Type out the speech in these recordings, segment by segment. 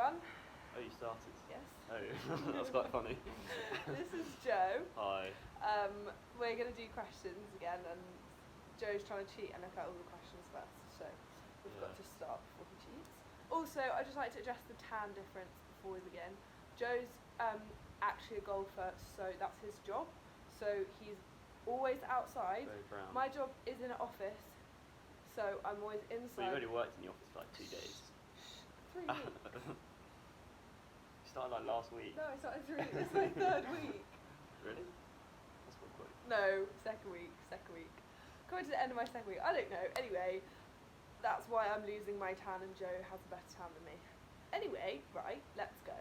everyone. Oh, you started? Yes. Oh, that's quite funny. This is Joe. Hi. We're going to do questions again, and Joe's trying to cheat and look at all the questions first, so we've got to start before he cheats. Also, I'd just like to address the tan difference before we begin. Joe's actually a golfer, so that's his job. So he's always outside. Very brown. My job is in an office, so I'm always Well, inside. you've only worked in the office for like 2 days. 3 weeks. You started like last week. No, I started 3 weeks. It's my third week. Really? That's quite quick. No, second week. Coming to the end of my second week. I don't know. Anyway, that's why I'm losing my tan and Joe has a better tan than me. Anyway, right, let's go.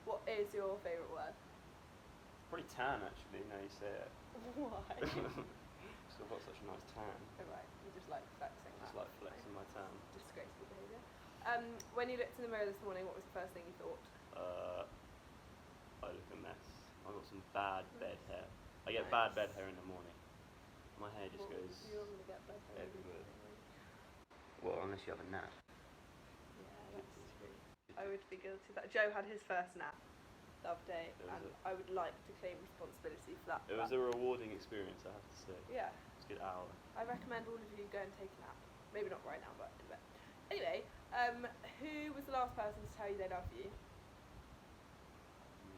What is your favourite word? Pretty tan actually, now you say it. Why? Because I've got such a nice tan. Alright, you just like flexing Just that. like flexing my tan. Disgraceful behaviour. When you looked in the mirror this morning, what was the first thing you thought? I look a mess. I've got some bad bed hair. I get Nice. bad bed hair in the morning. My hair just Well, goes you're going to get bed hair everywhere. Well, unless you have a nap. Yeah, that's true. I would be guilty of that. Joe had his first nap the other day, and I would like to claim responsibility for that. It was a rewarding experience, I have to say. Yeah. It's a good hour. I recommend all of you go and take a nap. Maybe not right now, but in a bit. Anyway, who was the last person to tell you they love you?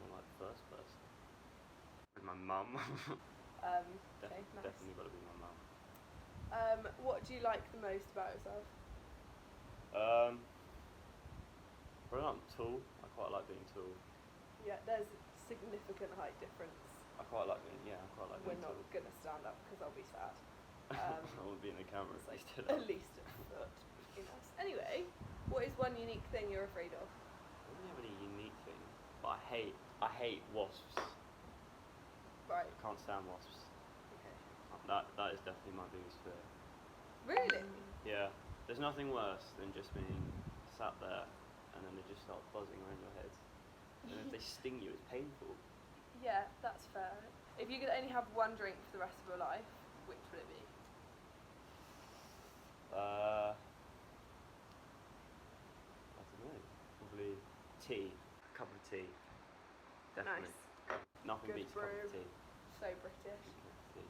Not like the first person. With my mum. Okay, nice. Definitely got to be my mum. What do you like the most about yourself? Probably I'm tall. I quite like being tall. Yeah, there's significant height difference. I quite like being We're not tall. going to stand up because I'll be sad. I want to be in the camera It's if like they stood at up. least a foot. Be nice. Anyway, what is one unique thing you're afraid of? I don't have any unique thing, but I hate wasps. Right. I can't stand wasps. Okay. That is definitely my biggest fear. Really? Yeah. There's nothing worse than just being sat there and then they just start buzzing around your head. And if they sting you, it's painful. Yeah, that's fair. If you could only have one drink for the rest of your life, which would it be? I don't know. Probably tea. A cup of tea. Definitely. Nice. Nothing Good beats a cup brew. of tea. So British. Cup of tea.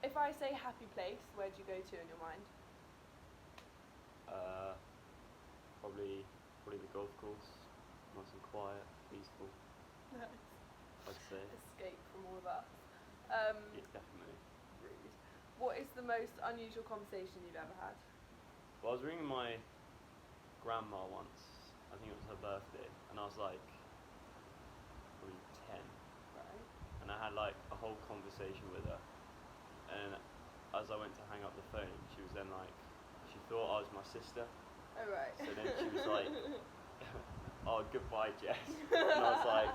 If I say happy place, where do you go to in your mind? Probably the golf course. Nice and quiet, peaceful, Nice. I'd say. Escape from all of us. Yeah, definitely. Rude. What is the most unusual conversation you've ever had? Well, I was ringing my grandma once. I think it was her birthday, and I was like probably 10, Right. and I had like a whole conversation with her. And as I went to hang up the phone, she was then like, she thought I was my sister. Oh, right. So then she was like, "Oh, goodbye, Jess." And I was like,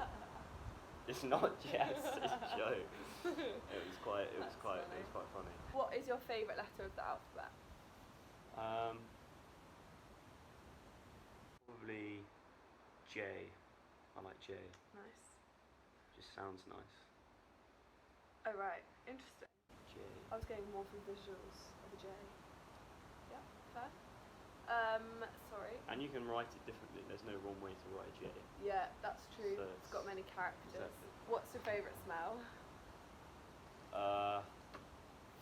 "It's not Jess, it's Joe." It was quite funny. What is your favourite letter of the alphabet? Probably J. I like J. Nice. Just sounds nice. Oh, right. Interesting. J. I was going more for visuals of a J. Yeah, fair. Sorry. And you can write it differently. There's no wrong way to write a J. Yeah, that's true. So It's got many characters. Exactly. What's your favourite smell?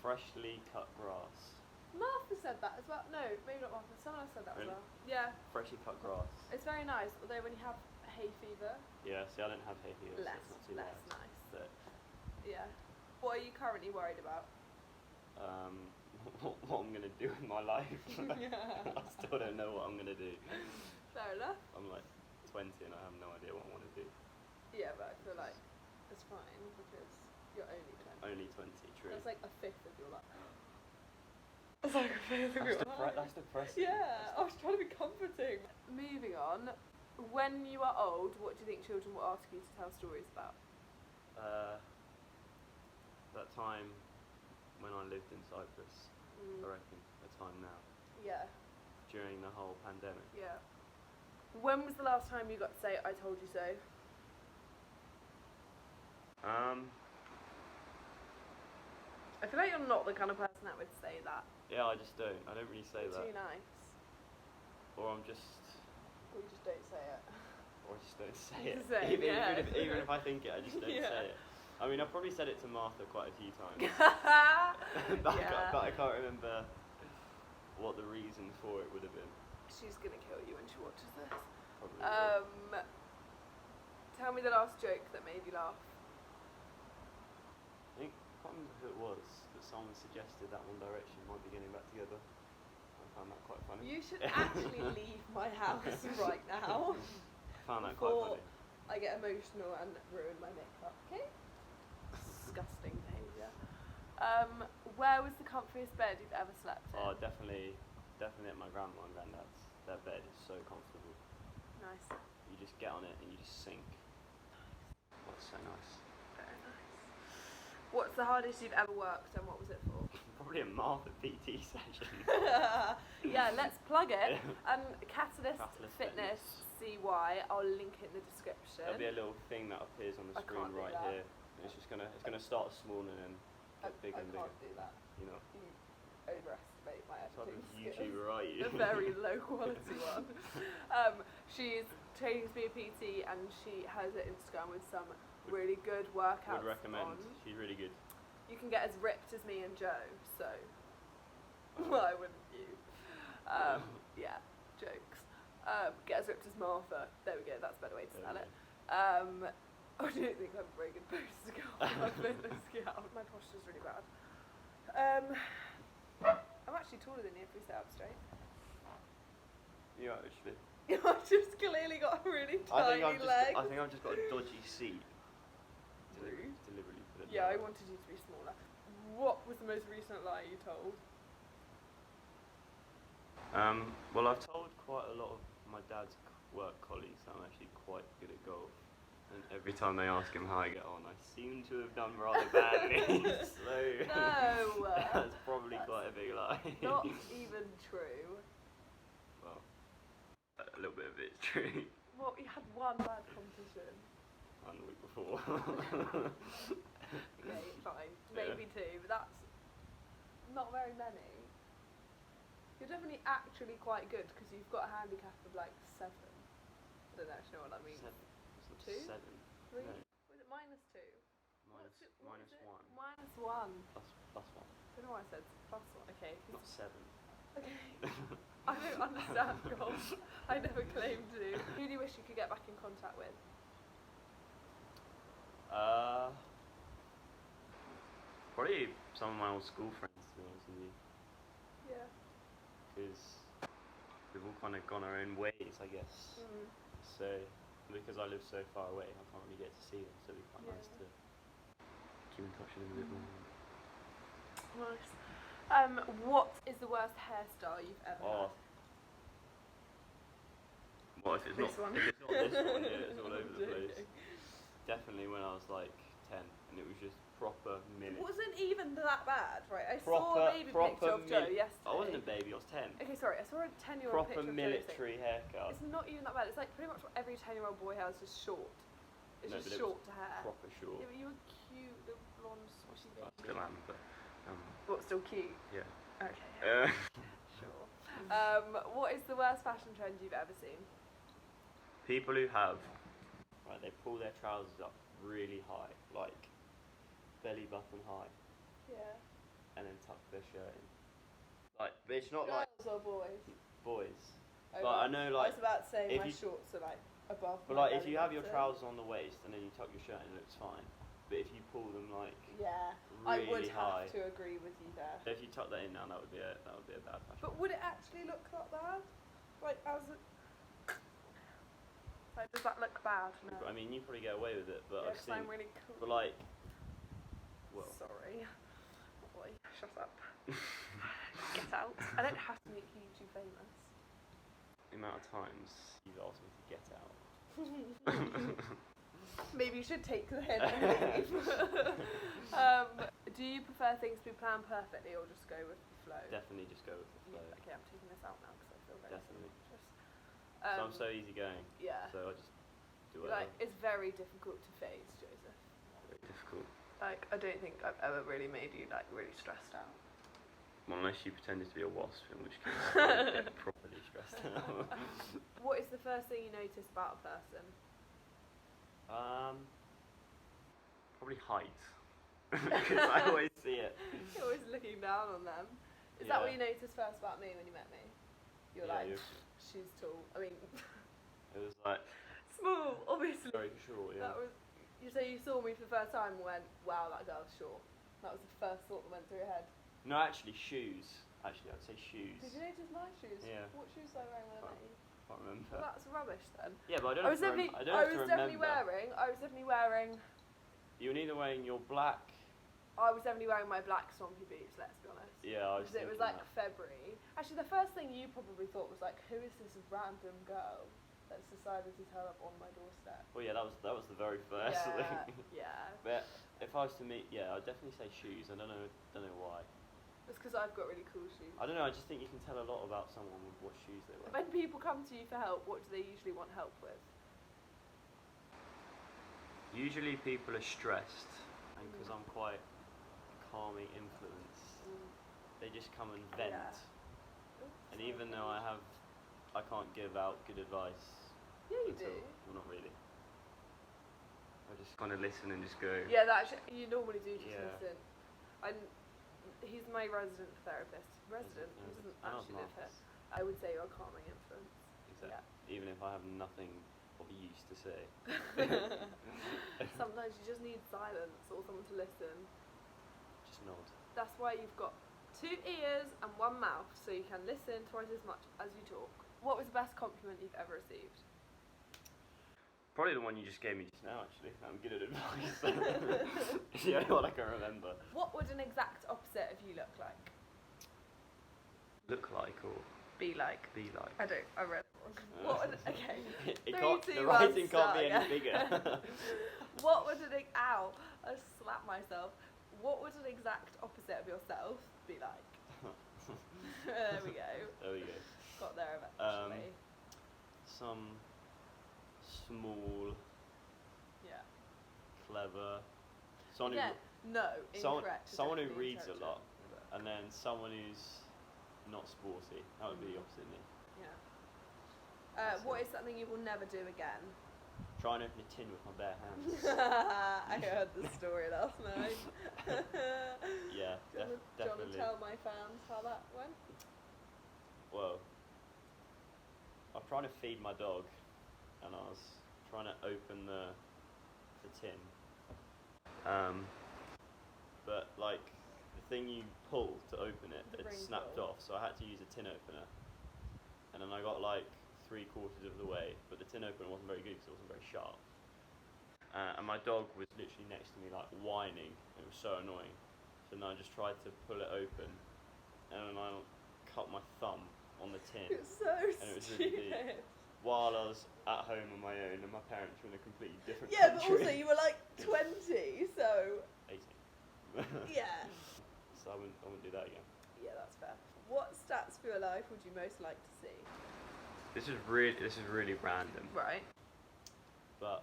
Freshly cut grass. Martha said that as well. No, maybe not Martha. Someone else said that Really? as well. Yeah, Freshly cut grass. it's very nice. Although when you have hay fever, Yeah, see, I don't have hay fever, so less it's not too nice. bad. But Yeah. What are you currently worried about? what I'm gonna do in my life. I still don't know what I'm gonna do. Fair enough. I'm like 20 and I have no idea what I want to do. Yeah, but I feel like it's fine because you're only 20. Only 20, true. That's like a fifth of your life. That's like a fifth of your life. That's depressing. Yeah, I was trying to be comforting. Moving on. When you are old, what do you think children will ask you to tell stories about? That time when I lived in Cyprus, I reckon, a time now, Yeah, during the whole pandemic. yeah. When was the last time you got to say, "I told you so"? I I feel like you're not the kind of person that would say that. Yeah, I just don't. I don't really say You're that. too nice. or I'm just, Or you just don't say it. or I just don't say You it. just say it, yeah. Even if I think it, I just don't Yeah. say it. I mean, I've probably said it to Martha quite a few times, Yeah. but I can't remember what the reason for it would have been. She's gonna kill you when she watches this. Probably will. Tell me the last joke that made you laugh. I can't remember who it was, but someone suggested that One Direction might be getting back together. I found that quite funny. You should actually leave my house right now. I found that quite before funny. I get emotional and ruin my makeup. Okay? Disgusting behaviour. Where was the comfiest bed you've ever slept in? Oh, definitely at my grandma and granddad's. Their bed is so comfortable. Nice. You just get on it and you just sink. Oh, it's so nice. Very nice. What's the hardest you've ever worked and what was it for? Probably a Martha PT session. Yeah, let's plug it. Catalyst Catalyst Fitness CY. I'll link it in the description. There'll be a little thing that appears on the I screen can't do right that. here. And it's gonna start small and then get bigger I and bigger. can't do that. You know. You overestimate my What type editing of skills. YouTuber are you? A very low quality one. She's training to be a PT and she has an Instagram with some really good workouts. Would recommend. on. She's really good. You can get as ripped as me and Joe, so why wouldn't you? Yeah, jokes. Get as ripped as Martha. There we go, that's a better way to There spell we it. I don't think I'm a very good poster girl for my fitness girl. My posture's really bad. I'm actually taller than you if we sit up straight. Yeah, actually. I've just clearly got a really tiny leg. I think I've just got a dodgy seat. Rude. Deliberately put it Yeah, I down. wanted you to be smaller. What was the most recent lie you told? Well, I've told quite a lot of my dad's work colleagues that I'm actually quite good at golf. And every time they ask him how I get on, I seem to have done rather badly. So No! that's probably quite a big lie. Not even true. Well, a little bit of it's true. Well, you had one bad competition. And the week before. Okay, fine. Yeah. Maybe two, but that's not very many. You're definitely actually quite good because you've got a handicap of like 7. I don't actually know what that means. 7. It's not 2? 7. 3? No. Was it -2? Minus, What minus is it? 1. -1. Plus 1. I don't know why I said +1. Okay. Not 7. Okay. I don't understand golf. I never claimed to. Who do you wish you could get back in contact with? Probably some of my old school friends, to be honest with you. Yeah. Because we've all kind of gone our own ways, I guess. So, because I live so far away, I can't really get to see them, so it'd be quite nice to keep in touch with them a bit more. Nice. What is the worst hairstyle you've ever had? What if it's This not? one. If it's not this one, yeah, it's all over the I'm place. joking. Definitely when I was like 10, and it was just proper It minute. wasn't even that bad, right? I saw a baby picture of Joe yesterday. I wasn't a baby, I was 10. Okay, sorry, I saw a 10-year-old Proper picture of Joe military yesterday. haircut. It's not even that bad. It's like pretty much what every 10-year-old boy has, just short. It's No, just but it short was hair. Proper short. Yeah, but you were cute, little blonde, squishy baby. I still am, but What, still cute? yeah. Okay. Sure. What is the worst fashion trend you've ever seen? People who have, right, they pull their trousers up really high, like belly button high, Yeah. and then tuck their shirt in. Like, but it's not Girls like or boys? boys. Oh, But I know, like, I was about to say if my you- shorts are like above. But my like, if belly you have your button. trousers on the waist and then you tuck your shirt in, it looks fine. But if you pull them like Yeah, I would really high, have to agree with you there. so if you tuck that in now, that would be a bad fashion. But would it actually look that bad? Like, as a... Like, does that look bad? No. I mean, you probably get away with it, but Yeah, I've 'cause seen. I'm really cool. But like, well, Sorry. Boy, shut up. Get out. I don't have to make you too famous. the amount of times you've asked me to get out. Maybe you should take the hint and leave. Do you prefer things to be planned perfectly or just go with the flow? Definitely just go with the flow. Yeah, okay, I'm taking this out now because I feel very Definitely. self-conscious. So I'm so easygoing. Yeah. So I just do Like, whatever. it's very difficult to phase, Joseph. Very difficult. Like, I don't think I've ever really made you, like, really stressed out. Well, unless you pretended to be a wasp, in which case I would get properly stressed out. What is the first thing you notice about a person? Probably height. Because I always see it. You're always looking down on them. Is that what you noticed first about me when you met me? You're like, she's tall. I mean, it was like small, obviously. very short. Yeah. That was. You say you saw me for the first time and went, wow, that girl's short. That was the first thought that went through your head. No, actually, shoes. Actually, I'd say shoes. Did you notice my shoes? Yeah. What shoes was I wearing when I met you? I can't remember. Well, that's rubbish then. Yeah, but I don't. I was definitely wearing. You were neither wearing your black. I was definitely wearing my black stompy boots. Let's be honest. Yeah, I was. Because it was like February. Actually, the first thing you probably thought was like, who is this random girl that's decided to turn up on my doorstep? Well, yeah, that was the very first thing. Yeah. But if I was to meet, I'd definitely say shoes. I don't know why. It's because I've got really cool shoes. I don't know. I just think you can tell a lot about someone with what shoes they wear. When people come to you for help, what do they usually want help with? Usually people are stressed, and because I'm quite a calming influence, they just come and vent. Yeah. And even though I can't give out good advice. Yeah, you do. Well, not really. I just kind of listen and just go. Yeah, you normally do just Yeah. listen. He's my resident therapist. He doesn't actually live here. I would say you're a calming influence. Exactly. Yeah. Even if I have nothing of use to say. Sometimes you just need silence or someone to listen. Just nod. That's why you've got 2 ears and 1 mouth, so you can listen twice as much as you talk. What was the best compliment you've ever received? Probably the one you just gave me just now, actually. I'm good at advice. It's the only one I can remember. What would an exact opposite of you look like? Look like or Be like. be like? I read it wrong. What would, okay. The writing can't be any bigger. What would ow, I slapped myself. What would an exact opposite of yourself be like? There we go. There we go. Got there eventually. Some small, Someone clever, someone who reads a lot, and then someone who's not sporty. That would be the opposite of me. Yeah. What is something you will never do again? Try and open a tin with my bare hands. I heard the story last night. Yeah, do you want to tell my fans how that went? Well, I was trying to feed my dog, and I was trying to open the tin. But like the thing you pull to open it, it snapped off, so I had to use a tin opener. And then I got like 3/4 of the way, but the tin opener wasn't very good because it wasn't very sharp. And my dog was literally next to me, like whining. It was so annoying. So then I just tried to pull it open, and then I cut my thumb on the tin. It's so and it was really deep. While I was at home on my own, and my parents were in a completely different country. country. But also you were like 20, so 18. Yeah. So I wouldn't do that again. Yeah, that's fair. What stats for your life would you most like to see? This is really random. Right. But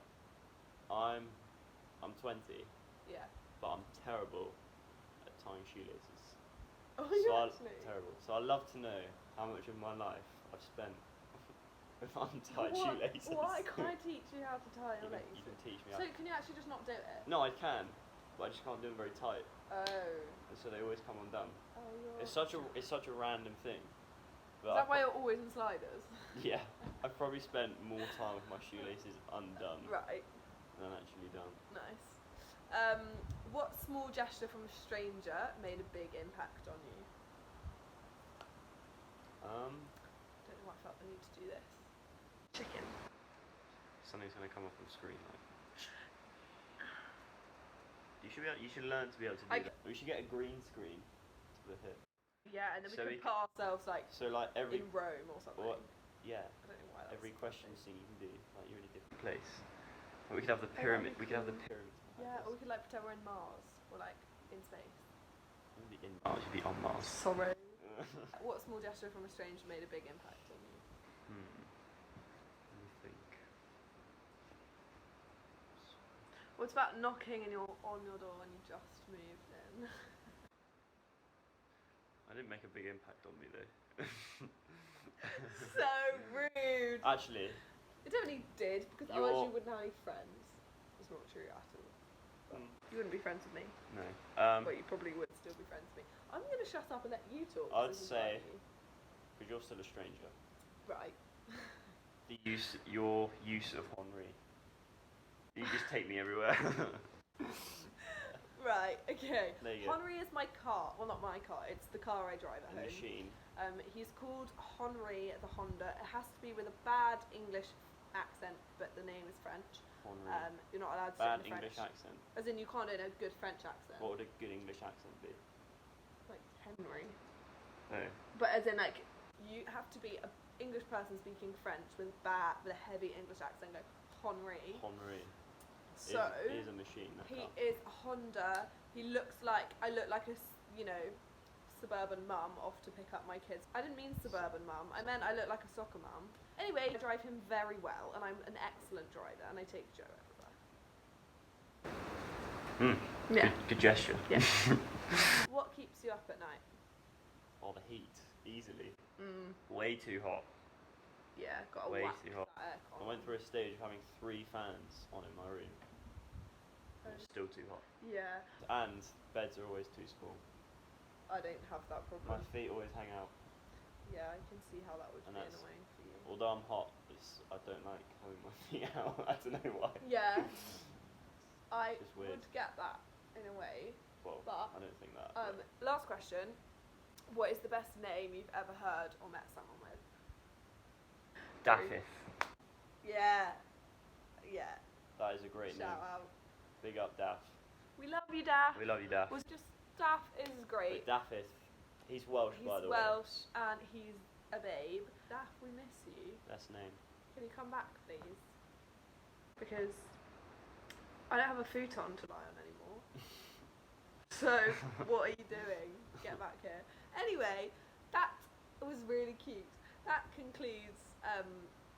I'm 20. Yeah. But I'm terrible at tying shoelaces. Oh, you're actually terrible. So I'd love to know how much of my life I've spent with untied shoelaces. Why can't I teach you how to tie your laces? You can teach me. So can you actually just not do it? No, I can, but I just can't do them very tight. Oh. And so they always come undone. Oh, it's such a random thing. But is that why you're always in sliders? Yeah, I've probably spent more time with my shoelaces undone right. than actually done. Nice. What small gesture from a stranger made a big impact on you? I don't know why I felt the need to do this. Chicken. Something's gonna come up on screen. Like. You should learn to be able to do that. We should get a green screen to the hip. Yeah, and then we could put ourselves like every in Rome or something. Yeah. I don't know why. Every question thing you can do, like you're in a different place. Or we could have the pyramid. We could have the pyramid. Yeah, or we could like pretend we're in Mars or like in space. You'd be in Mars. You'd be on Mars. Sorry. What small gesture from a stranger made a big impact on you? Let me think. What about knocking on your door when you just moved in? I didn't make a big impact on me though. So rude. Actually, It definitely did, because otherwise you wouldn't have any friends. It's not true at all. But you wouldn't be friends with me. no. But you probably would still be friends with me. I'm going to shut up and let you talk. I'd this is say, about you. because you're still a stranger, Right. your use of Henri. You just take me everywhere. Right, okay. There you go. Henri is my car. Well, not my car. It's the car I drive at A home. machine. He's called Henri the Honda. It has to be with a bad English accent, but the name is French. Henri. You're not allowed to Bad say English French. accent. As in, you can't do a good French accent. What would a good English accent be? Like Henry. Oh. But as in, like, you have to be an English person speaking French with a heavy English accent. Go Henri. Henri. So It is a machine. he is a Honda. He looks like I look like a suburban mum off to pick up my kids. I didn't mean suburban mum. I meant I look like a soccer mum. Anyway, I drive him very well, and I'm an excellent driver, and I take Joe everywhere. Yeah. Good gesture. Yeah. What keeps you up at night? Oh, the heat. Easily. Way too hot. Yeah, got a Way whack too hot. that aircon. I went through a stage of having 3 fans on in my room. It's still too hot. Yeah. And beds are always too small. I don't have that problem. My feet always hang out. Yeah, I can see how that would And be that's- annoying for you. Although I'm hot, I don't like having my feet out. I don't know why. Yeah. I It's weird. would get that in a way. Well, But, I don't think that. last question. What is the best name you've ever heard or met someone with? Daffy. Yeah. Yeah. That is a great Shout name. out. Big up, Daff. We love you, Daff. We love you, Daff. Was just Daff is great. But Daffy, he's Welsh, He's by the way. Welsh and he's a babe. Daff, we miss you. Best name. Can you come back, please? Because I don't have a futon to lie on anymore. So, what are you doing? Get back here. Anyway, that was really cute. That concludes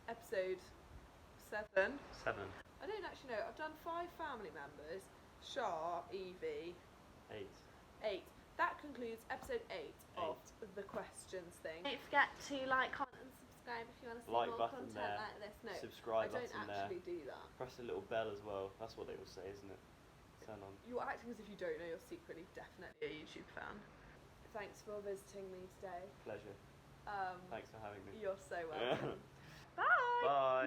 episode 7. 7. I don't actually know. I've done 5 family members. Shah, Evie, 8. 8. That concludes episode 8 of 8. the questions thing. Don't forget to like, comment and subscribe if you want to see Like more button content there. like this. No, Subscribe I don't button there. actually do that. Press the little bell as well. That's what they will say, isn't it? Turn on. You're acting as if you don't know you're secretly definitely a YouTube fan. Thanks for visiting me today. Pleasure. Thanks for having me. You're so welcome. Bye! Bye.